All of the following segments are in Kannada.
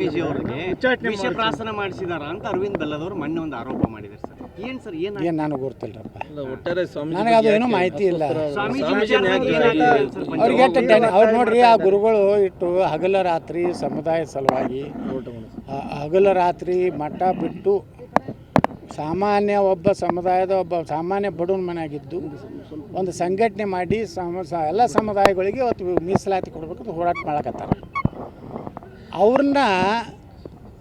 ಸ್ವಾಮೀಜಿ ಅವರಿಗೆ ವಿಷಪ್ರಾಶನ ಮಾಡಿಸಿದಾರ ಅಂತ ಅರವಿಂದ್ ಬೆಲ್ಲದವರು ಮೊನ್ನೆ ಒಂದು ಆರೋಪ ಮಾಡಿದ್ದಾರೆ ಸರ್. ಏನ್ ಸರ್ ಏನು ನನಗೆ ಗೊತ್ತಿಲ್ಲರಪ್ಪ, ಒಟ್ಟಾರೆ ನನಗೆ ಅದು ಏನೂ ಮಾಹಿತಿ ಇಲ್ಲ. ಸ್ವಾಮೀಜಿ ಅವ್ರಿಗೆ ಅವ್ರು ನೋಡ್ರಿ, ಆ ಗುರುಗಳು ಇಟ್ಟು ಹಗಲ ರಾತ್ರಿ ಸಮುದಾಯ ಸಲುವಾಗಿ ಹಗಲ ರಾತ್ರಿ ಮಠ ಬಿಟ್ಟು ಸಾಮಾನ್ಯ ಒಬ್ಬ ಸಮುದಾಯದ ಒಬ್ಬ ಸಾಮಾನ್ಯ ಬಡವನ ಮನೆಯಾಗಿದ್ದು ಒಂದು ಸಂಘಟನೆ ಮಾಡಿ ಎಲ್ಲ ಸಮುದಾಯಗಳಿಗೆ ಅವತ್ತು ಮೀಸಲಾತಿ ಕೊಡಬೇಕು ಹೋರಾಟ ಮಾಡಕತ್ತಾರೆ. ಅವ್ರನ್ನ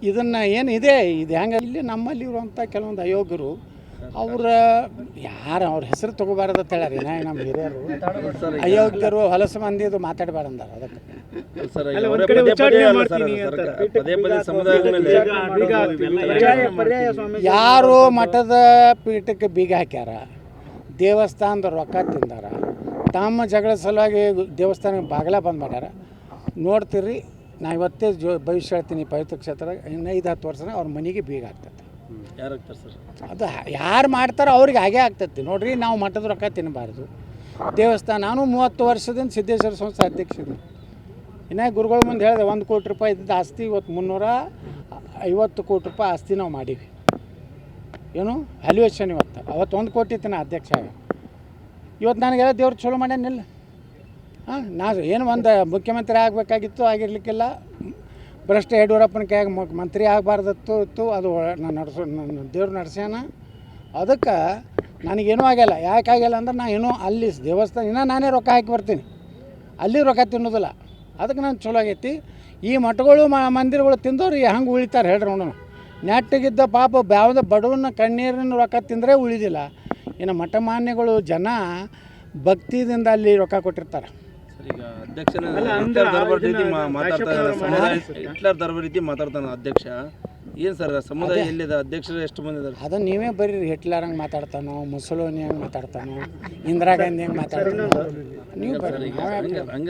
ಇದನ್ನು ಏನಿದೆ ಇದು ಹೆಂಗೆ ಇಲ್ಲಿ ನಮ್ಮಲ್ಲಿ ಇರುವಂಥ ಕೆಲವೊಂದು ಅಯೋಗ್ಯರು ಅವ್ರ ಅವ್ರ ಹೆಸರು ತೊಗೋಬಾರ್ದು ಅಂತ ಹೇಳ್ಯಾರಿ. ನಮ್ಮ ಹಿರಿಯರು ಅಯೋಗ್ಯರು ಹೊಲಸು ಮಂದಿದು ಮಾತಾಡಬಾರ್ದಂದಾರ. ಅದಕ್ಕೆ ಯಾರು ಮಠದ ಪೀಠಕ್ಕೆ ಬೀಗ ಹಾಕ್ಯಾರ, ದೇವಸ್ಥಾನದ ರೊಕ್ಕ ತಿಂದಾರ, ತಮ್ಮ ಜಗಳ ಸಲುವಾಗಿ ದೇವಸ್ಥಾನಕ್ಕೆ ಬಾಗಿಲ ಬಂದ್ ಮಾಡ್ಯಾರ. ನೋಡ್ತೀರಿ, ನಾ ಇವತ್ತೇ ಭವಿಷ್ಯ ಹೇಳ್ತೀನಿ, ಪವಿತ್ರ ಕ್ಷೇತ್ರ ಇನ್ನು 5-10 ವರ್ಷ ಅವ್ರ ಮನೆಗೆ ಬೀಗ ಆಗ್ತೈತೆ. ಅದು ಯಾರು ಮಾಡ್ತಾರೋ ಅವ್ರಿಗೆ ಹಾಗೆ ಆಗ್ತೈತಿ. ನೋಡ್ರಿ, ನಾವು ಮಠದ ರೊಕ್ಕ ತಿನ್ನಬಾರ್ದು. ದೇವಸ್ಥಾನ ನಾನು 30 ವರ್ಷದಿಂದ ಸಿದ್ದೇಶ್ವರ ಸಂಸ್ಥೆ ಅಧ್ಯಕ್ಷರು. ಇನ್ನು ಗುರುಗಳ ಮುಂದೆ ಹೇಳಿದೆ, 1 ಕೋಟಿ ರೂಪಾಯಿ ಇದ್ದಿದ್ದು ಆಸ್ತಿ ಇವತ್ತು 350 ಕೋಟಿ ರೂಪಾಯಿ ಆಸ್ತಿ ನಾವು ಮಾಡೀವಿ. ಏನು ವ್ಯಾಲ್ಯೂಯೇಷನ್ ಇವತ್ತು, ಅವತ್ತು 1 ಕೋಟಿ ಇತ್ತು ನಾ ಅಧ್ಯಕ್ಷ. ಇವತ್ತು ನನಗೆಲ್ಲ ದೇವ್ರು ಚಲೋ ಮಾಡ್ಯಾನಿಲ್ಲ. ನಾನು ಏನು ಒಂದು ಮುಖ್ಯಮಂತ್ರಿ ಆಗಬೇಕಾಗಿತ್ತು, ಆಗಿರ್ಲಿಕ್ಕಿಲ್ಲ. ಭ್ರಷ್ಟ ಯಡಿಯೂರಪ್ಪನ ಕೈಯಾಗ ಮಂತ್ರಿ ಆಗಬಾರ್ದಿತ್ತು. ಅದು ನಾನು ನನ್ನ ದೇವ್ರು ನಡೆಸ್ಯಾನ. ಅದಕ್ಕೆ ನನಗೇನೂ ಆಗಿಲ್ಲ. ಯಾಕೆ ಆಗಿಲ್ಲ ಅಂದ್ರೆ ನಾನು ಏನೋ ಅಲ್ಲಿ ದೇವಸ್ಥಾನ ಇನ್ನೂ ನಾನೇ ರೊಕ್ಕ ಹಾಕಿ ಬರ್ತೀನಿ, ಅಲ್ಲಿ ರೊಕ್ಕ ತಿನ್ನೋದಿಲ್ಲ. ಅದಕ್ಕೆ ನಾನು ಚಲೋ ಆಗೈತಿ. ಈ ಮಠಗಳು ಮಂದಿರಗಳು ತಿಂದವ್ರು ಹಂಗೆ ಉಳಿತಾರೆ ಹೇಳ್ರಿ. ನೋಡೋಣ, ನೆಟ್ಟಿಗಿದ್ದ ಪಾಪ ಯಾವುದೇ ಬಡವನ ಕಣ್ಣೀರಿನ ರೊಕ್ಕ ತಿಂದರೆ ಉಳಿದಿಲ್ಲ. ಇನ್ನು ಮಠ ಮಾನ್ಯಗಳು ಜನ ಭಕ್ತಿದಿಂದ ಅಲ್ಲಿ ರೊಕ್ಕ ಕೊಟ್ಟಿರ್ತಾರೆ. ಈಗ ಅಧ್ಯಕ್ಷನ ಹಿಟ್ಲರ್ ದರ್ಬಾರ್ ರೀತಿ ಮಾತಾಡ್ತಾನೆ ಅಧ್ಯಕ್ಷ. ಏನು ಸರ್ ಸಮುದಾಯ ಎಲ್ಲಿದೆ, ಅಧ್ಯಕ್ಷರು ಎಷ್ಟು ಮಂದಿ ಇದ್ದಾರೆ? ಅದನ್ನು ನೀವೇ ಬರೀ ಹಿಟ್ಲರ್ ಹಂಗೆ ಮಾತಾಡ್ತಾನೋ, ಮುಸೋಲಿನಿ ಹಂಗೆ ಮಾತಾಡ್ತಾನೋ, ಇಂದಿರಾ ಗಾಂಧಿ ಹಂಗೆ ಮಾತಾಡ್ತಾನೋ, ನೀವು ಬರ್ರಿ.